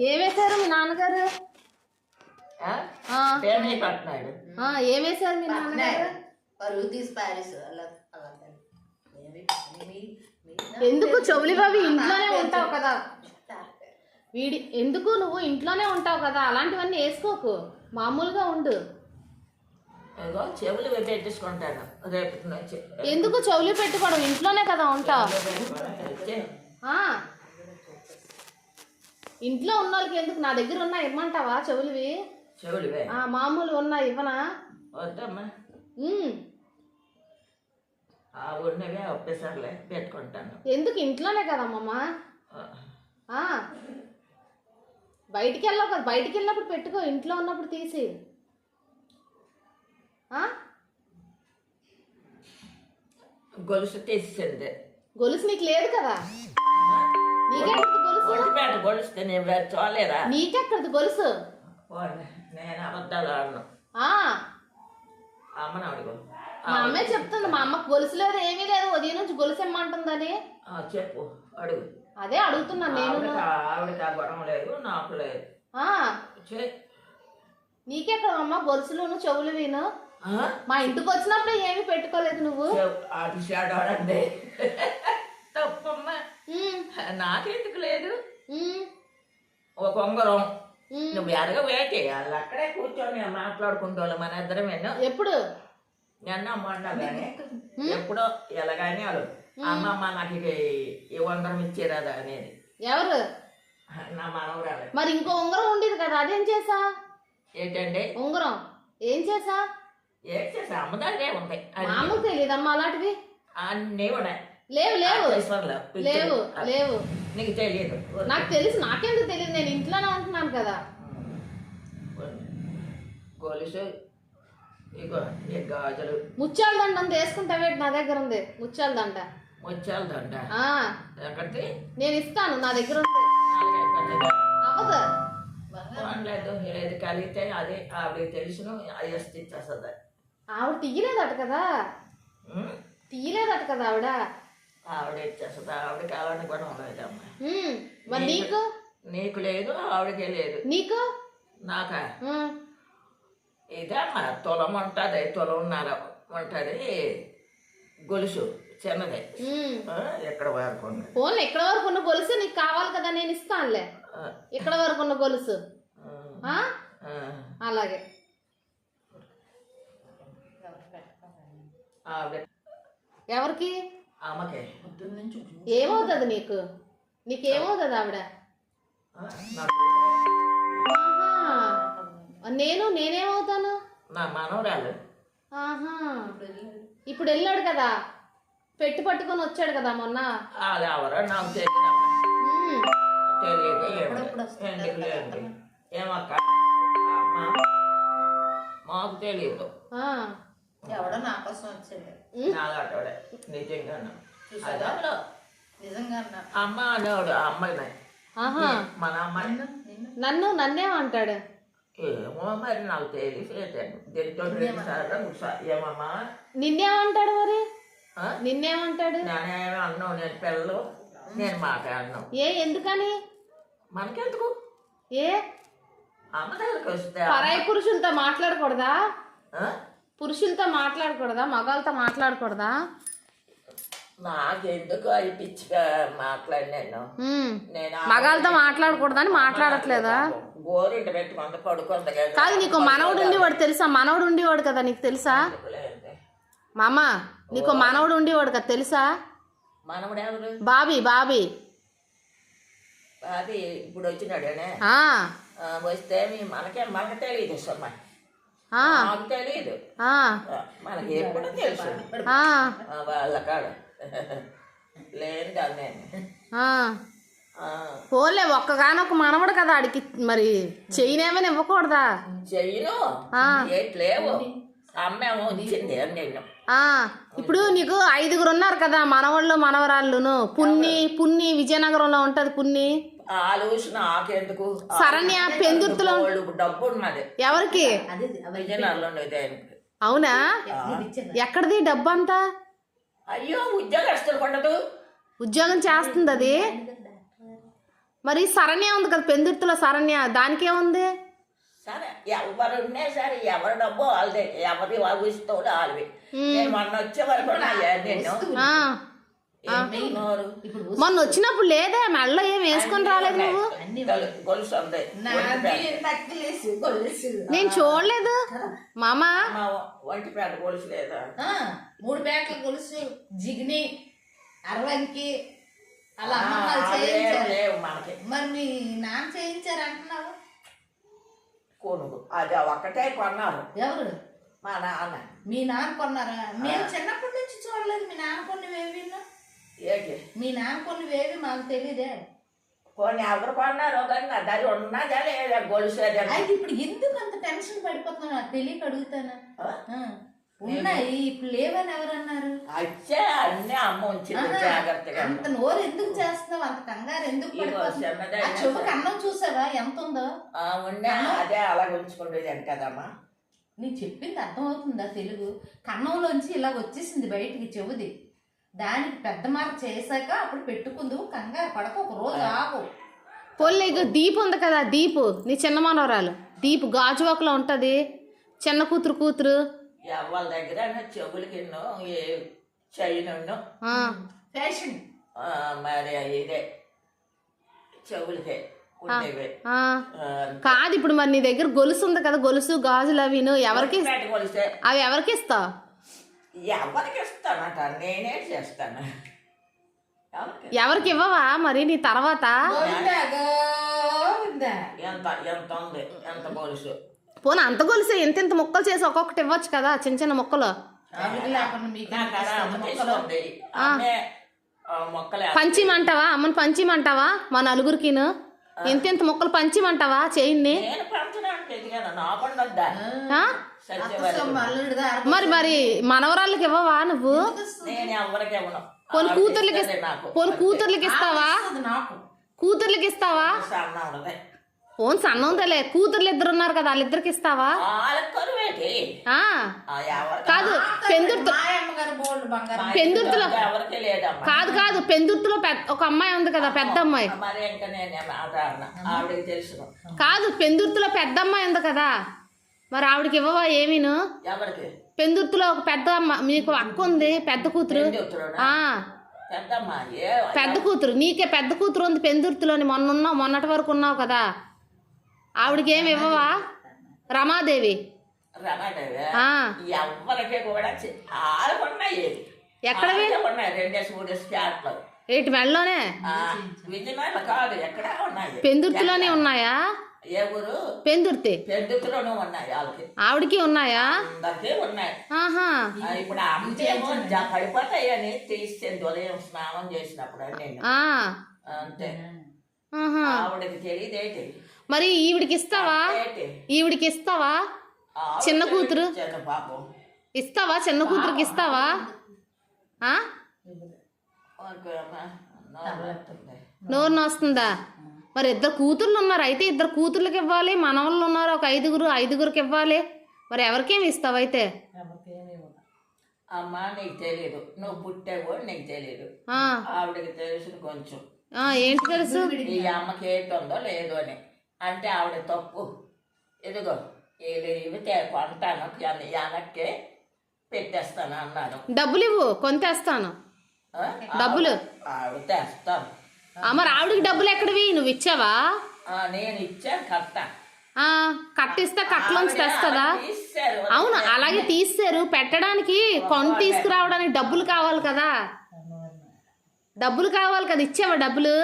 ఏమేశారు మీ నాన్నగారు? ఏమేశారు మీ నాన్నగారు? ఎందుకు చెవులి బాబు ఇంట్లోనే ఉంటావు కదా, ఎందుకు నువ్వు ఇంట్లోనే ఉంటావు కదా, అలాంటివన్నీ వేసుకోకు, మామూలుగా ఉండు. చెవులు పెట్టించుకుంటాను రేపు నుంచి. ఎందుకు చెవులు పెట్టుకోవడం, ఇంట్లోనే కదా ఉంటావు. ఇంట్లో ఉన్న వాళ్ళకి ఎందుకు, నా దగ్గర ఉన్నా ఇవ్వమంటావా చెవులువి? చెవులువే మామూలు ఉన్నా ఇవ్వనా? వద్దమ్మా, ఉన్నవే ఒప్పేసారులే పెట్టుకుంటాను. ఎందుకు ఇంట్లోనే కదమ్మమ్మ, బయటికి వెళ్ళావు కదా, బయటికి వెళ్ళినప్పుడు పెట్టుకో, ఇంట్లో ఉన్నప్పుడు తీసి. గొలుసు తీసింది. గొలుసు నీకు లేదు కదా, నీకెక్కడిది గొలుసు? గొలుస్తే నేను చూడలేదా? నీకెక్కడిది గొలుసు? నేను అబద్ధాలు ఆడను. అమ్మని అడుగు. మా అమ్మే చెప్తుంది, మా అమ్మకు గొలుసు లేదు, ఏమీ లేదు, ఉదయం నుంచి గొలుసు ఇమ్మంటుందని. చెప్పు, అడుగు. అదే అడుగుతున్నాను నేను. ఆవిడకి ఆ గొడవ లేదు, నాకు లేదు. నీకెక్కడ అమ్మ గొలుసులు చెవులు వీను? మా ఇంటికి వచ్చినప్పుడు ఏమి పెట్టుకోలేదు నువ్వు. తప్పమ్మా, నాకెందుకు లేదు. ఒక ఉంగరం నువ్వు ఎరగ వేటి వాళ్ళు అక్కడే కూర్చొని మాట్లాడుకుంటా మన ఇద్దరం. ఎప్పుడు నిన్న మొన్న కానీ ఎప్పుడో ఎలాగాని వాళ్ళు అమ్మమ్మ నాకు ఈ ఉంగరం ఇచ్చేరాదా అనేది. ఎవరు? నా మనవరాలు. మరి ఇంకో ఉంగరం ఉండేది కదా, అదేం చేసా? ఏంటండి ఉంగరం ఏం చేసా? ఏం చేసా? అమ్మదానికే ఉంటాయి. మామూలు తెలియదమ్మా అలాంటివి. అన్నీ ఉన్నాయి. లేవు లేవు లేవు లేవు. నీకు తెలియదు? నాకు తెలుసు, నాకెందుకు తెలియదు, నేను ఇంట్లోనే ఉంటున్నాను కదా. గొలుసు, ఇగో ఈ గాజులు. ముత్యాల దండ అంత వేసుకుంటావే, నా దగ్గర ఉంది ముత్యాల దండ. ముత్యాల దండ ఎక్కడిది? నేను ఇస్తాను, నా దగ్గర ఉంది. అవ్వదు, లేదు ఏది కలిగితే అదే ఆవిడకి తెలుసును, అది వస్తే ఇచ్చేస్తుంది. ఆవిడ తీయలేదట కదా, తీయలేదట కదా ఆవిడ. ఆవిడ ఇచ్చేస్తుంది, ఆవిడ కావాలని కూడా ఉండదమ్మా. మరి నీకు? నీకు లేదు, ఆవిడకే లేదు. నీకు? నాకా ఇదమ్మా తులం ఉంటుంది, తులంన్నర ఉంటుంది గొలుసు, చిన్నది. ఎక్కడ వరకు ఫోన్లో ఎక్కడ వరకు ఉన్న గొలుసు నీకు కావాలి కదా, నేను ఇస్తానులే. ఇక్కడ వరకు ఉన్న గొలుసు అలాగే. ఎవరికి? ఆమెకే. ఏమవుతుంది నీకు? నీకేమవుతుంది ఆవిడ? నేనేమవుతాను? నా మనవరాలు. ఇప్పుడు వెళ్ళాడు కదా, పెట్టి పట్టుకొని వచ్చాడు కదా మొన్న. అది ఎవరో నాకు తెలియదు. ఏమక్క మాకు తెలియదు. ఎవడో నా కోసం వచ్చాడు. నాలాటోడే నిజంగా నిజంగా అమ్మ అనేవాడు. అమ్మాయి మన అమ్మాయి నన్నేమంటాడు ఏమో మరి నాకు తెలియదు. ఏమమ్మా నిన్నేమంటాడు? మరి నిన్నేమంటాడు? నేనేమో అన్నావు, నేను పిల్లలు, నేను మాట అన్నావు. ఎందుకని? మనకెందుకు? అమ్మ దగ్గరికి వస్తే పరాయి పురుషులతో మాట్లాడకూడదా? పురుషులతో మాట్లాడకూడదా? మగాళ్ళతో మాట్లాడకూడదా? నాకెందుకు అది పిచ్చిగా మాట్లాడినాను. నేను మగాళ్ళతో మాట్లాడకూడదని మాట్లాడట్లేదా? గోరింట పెట్టుకుంటే పడుకుంది కాదు, నీకు మనవుడు ఉండేవాడు తెలుసా? మనవుడు ఉండేవాడు కదా, నీకు తెలుసా? మామ, నీకు మనవుడు ఉండేవాడు కదా, తెలుసా? మనవుడు ఎవరు? బాబీ. బాబీ అది ఇప్పుడు వచ్చినాడేనే. వస్తే మనకు తెలియదు సమ్మా, నాకు తెలియదు. మనకి ఎప్పుడు తెలుసు వాళ్ళ కాడ లేదు దాన్ని. పోలే, ఒక్కగానొక్క మనవడు కదా ఆడికి, మరి చెయ్యినేమైనా ఇవ్వకూడదా? చెయ్యను లేవు, అమ్మేమో ఇచ్చింది నేను. ఇప్పుడు నీకు 5గురు ఉన్నారు కదా మనవాళ్ళు మనవరాళ్ళును. పున్ని విజయనగరంలో ఉంటది. పున్ని నాకెందుకు? శరణ్య పెందుర్తిలో డబ్బు ఉన్నది. ఎవరికి? అవునా? ఎక్కడిది డబ్బు అంతా? అయ్యో ఉద్యోగస్తులు ఉండదు, ఉద్యోగం చేస్తుంది అది. మరి శరణ్య ఉంది కదా పెందుర్తిలో శరణ్య, దానికేముంది? సరే ఎవరు ఉన్నా సరే ఎవరి డబ్బు వాళ్ళదే, ఎవరి వస్తువులు వాళ్ళవి. నేను మొన్న వచ్చే వరకు ఉన్నాయా నేను ఆ, నోరు ఇప్పుడు మొన్న వచ్చినప్పుడు లేదే మెళ్ళ ఏం వేసుకొని రాలేదు నువ్వు? అన్ని గొలుసు ఉంది. నాది నక్కిలేసి గొలుసు. నేను చూడలేదు మామా. మా ఒంటిపేట గొలుసు లేదా? 3 పేటల గొలుసు, జిగ్ని, అరవంకి అలా అమ్మ వాళ్ళు అవేం చేయించారు. లేవు మనకి. మరి మీ నాన్న చేయించారు అంటున్నావు? కొనుగో అది ఒక్కటే కొన్నారు ఎవరు? మా నాన్న. మీ నాన్న కొన్నారా? మేము చిన్నప్పటి నుంచి చూడలేదు మీ నాన్న కొన్నివేవి. ఏంటి మీ నాన్న కొన్నివేవి మాకు తెలీదే. కొన్ని ఎవరు కొన్నారు కానీ దాని ఉన్నదా లేదా గొలుసు అది అని. అయితే ఇప్పుడు ఎందుకు అంత టెన్షన్ పడిపోతున్నా నాకు తెలియక అడుగుతాను. ఆ? ఉన్నాయి ఇప్పుడు లేవని ఎవరన్నారు? వచ్చే అన్ని అమ్మ ఉంచింది ఆహా, జాగ్రత్తగా. అంత నోరు ఎందుకు చేస్తున్నావు? అంత కంగారు ఎందుకు ఇదిగో పడిపోతున్నావు? చిన్నదే ఆ చెవుకి అన్నం చూసావా ఎంత ఉందో? ఉన్నా అదే అలాగ ఉంచుకుండేది అని కదమ్మా. నీకు చెప్పింది అర్థమవుతుందా తెలుగు? కన్నంలోంచి ఇలాగ వచ్చేసింది బయటికి చెవుది. దానికి పెద్ద మార్క చేశాక అప్పుడు పెట్టుకుందు. కంగారు పడక ఒక రోజు ఆగు. పొల్లి ఇక దీపు ఉంది కదా, దీపు నీ చిన్న మనవరాలు దీపు గాజువాకలో ఉంటది, చిన్న కూతురు. ఎవరి దగ్గర చెవులకి చైన్ ఆ, ఫ్యాషన్. మరి ఇదే చెవులకే ఉండేవి. ఆ. కాదు ఇప్పుడు మరి నీ దగ్గర గొలుసు ఉంది కదా, గొలుసు గాజులు అవిను ఎవరికి ఒంటిపేట గొలుసే. అవి ఎవరికి ఇస్తావు? ఎవరికి ఇస్తానట, నేనే చేస్తాను. ఎవరికి ఇవ్వవా మరి నీ తర్వాత? గోవిందా, గోవిందా. ఎంత ఎంత ఉంది ఎంత గొలుసు? పోనీ అంత గొలుసే ఇంత ముక్కలు చేసి ఒక్కొక్కటి ఇవ్వచ్చు కదా, చిన్న చిన్న ముక్కలు. ఆవిడ లేకుండా మీకు నాకు అలా అనిపిస్తుంది అమ్మ మొక్కలు. తీసుకుంది. అమ్మే మొక్కలే పంచిమంటావా అమ్మని? పంచిమంటావా మా నలుగురికిను? ఇంత ముక్కలు పంచిమంటావా చేయిన్ని? నేను పంచడానికి ఎదిగాను నా పండొద్దా ఆ? అత్త సొమ్ము అల్లుడిదా, అరవై మరి మనవరాళ్ళకి ఇవ్వవా నువ్వు? నేను ఎవరికి ఇవ్వను. పోనీ కూతుర్లకి ఆవిడ నాకు పోనీ కూతుర్లకి ఇస్తావా? ఇస్తుంది నాకు. కూతుర్లకి ఇస్తావా? సన్న ఉండదు. పోనీ సన్న ఉందలే, కూతుర్లు ఇద్దరు ఉన్నారు కదా వాళ్ళిద్దరికి ఇస్తావా? వాళ్ళకి కరువేటి ఆ, ఎవరికి కాదు పెందుర్తి మా అమ్మగారు బోల్డ్ బంగారం. పెందుర్తిలో ఎవరికి లేదమ్మా. కాదు పెందుర్తిలో ఒక అమ్మాయి ఉంది కదా, పెద్ద అమ్మాయి. మరి ఇంకా నేను ఆవిడకి తెలుసును. కాదు పెందుర్తిలో పెద్ద అమ్మాయి ఉంది కదా, మరి ఆవిడకి ఇవ్వవా ఏమీను? ఎవరికి పెందుర్తిలో ఒక పెద్ద అమ్మ మీకు అక్క ఉంది, పెద్ద కూతురు. పెందుర్తిలోనా? ఆ, పెద్దమ్మా పెద్ద కూతురు నీకే పెద్ద కూతురు ఉంది పెందుర్తిలోని. మొన్నటి వరకు ఉన్నావు కదా, ఆవిడకి ఏమి ఇవ్వవా? రమాదేవి. రమాదేవి ఆ, ఎవరికి కూడా ఆడకున్నాయి. ఎక్కడవి? ఉన్నాయి 2-3 స్టార్ట్లు. ఏటి మెళ్ళలోనే విజయనగరం కాదు ఎక్కడ ఉన్నాయి. పెందుర్తిలోనే ఉన్నాయా? ఏ ఊరు? పెందుర్తి. పెందుతులోనూ ఉన్నాయి వాళ్ళకి. ఆవిడకి ఉన్నాయా? అందరికీ ఉన్నాయి. ఆహా, ఇప్పుడు అమ్మేమో పడిపోతాయని తీసేది ఉదయం స్నానం చేసినప్పుడు అని నేను ఆ, అంతే. ఆహా. ఆవిడకి తెలియదేటి మరి ఈవిడికి ఇస్తావా? ఏంటి ఈవిడికి ఇస్తావా? చిన్న కూతురు చిన్న పాపం ఇస్తావా? చిన్న కూతురికి ఇస్తావా? ఆ, నోరు నొస్తుందా? మరి 2 కూతుర్లు ఉన్నారు, అయితే 2 కూతుర్లకి ఇవ్వాలి. మనవాళ్ళు ఉన్నారు ఒక 5గురికి ఇవ్వాలి. మరి ఎవరికేమి ఇస్తావు అయితే? అమ్మ నీకు తెలియదు, నువ్వు పుట్టావు నీకు తెలియదు. ఆ, ఆవిడకి తెలుసు కొంచెం. ఆ, ఏంటి తెలుసు? ఈ అమ్మకి ఏంటుందో లేదు అని అంటే ఆవిడ తప్పు. ఇదిగో ఇవి కొంటాను వెనక్కి పెట్టేస్తాను అన్నాను. డబ్బులు ఇవ్వు, కొంతేస్తాను ఆ? డబ్బులు. ఆవిడ తెస్తాను. మరి ఆవిడకి డబ్బులు ఎక్కడివి? నువ్వు ఇచ్చావా? నేను ఇచ్చాను కట్ట. ఆ, కట్టిస్తే కట్టలోంచి తెస్తుందా? తీశారు. అవును, అలాగే తీస్తారు. పెట్టడానికి కొను తీసుకురావడానికి డబ్బులు కావాలి కదా, డబ్బులు కావాలి కదా. ఇచ్చావా డబ్బులు?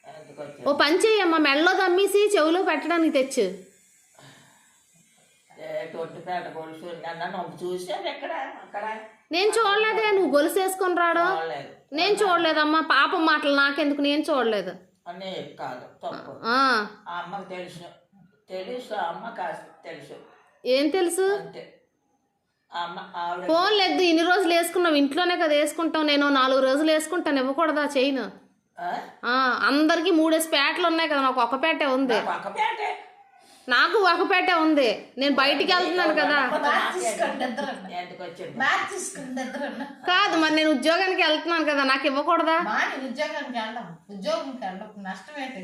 ఎందుకొచ్చి ఓ పని చెయ్యమ్మా, మెళ్ళలో దమ్మేసి చెవులో పెట్టడానికి తెచ్చు. తొట్టిపేట గొలుసు నన్ను చూసాను ఎక్కడ అక్కడ నేను చూడలేదే, నువ్వు గొలుసు వేసుకొని రావడం చూడలేదు. నేను చూడలేదమ్మా. పాపం మాటలు నాకెందుకు, నేను చూడలేదు. అని కాదు తప్పు. ఆ, ఆ అమ్మకు తెలుసు అమ్మ కాస్త తెలుసు ఏం తెలుసు? అంతే. అమ్మ ఆవిడ ఫోన్ లేదు, ఇన్ని రోజులు వేసుకున్నావు ఇంట్లోనే కదా వేసుకుంటావు. నేను 4 రోజులు వేసుకుంటాను, ఇవ్వకూడదా చైన్? ఆ? అందరికి 3 పేటలు ఉన్నాయి కదా, నాకు 1 పేటే ఉంది. పక్కపేటే నాకు ఒక పెట్టే ఉంది, నేను బయటికి వెళ్తున్నాను కదా. మార్చేసుకోండి ఇద్దరు, ఎందుకు వచ్చింది మార్చేసుకోండి ఇద్దరు. కాదు మరి నేను ఉద్యోగానికి వెళ్తున్నాను కదా, నాకు ఇవ్వకూడదా? మాని ఉద్యోగానికి వెళ్ళడం, ఉద్యోగంకి వెళ్ళడం నష్టం ఏంటి?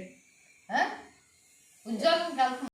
ఉద్యోగంకి వెళ్తాం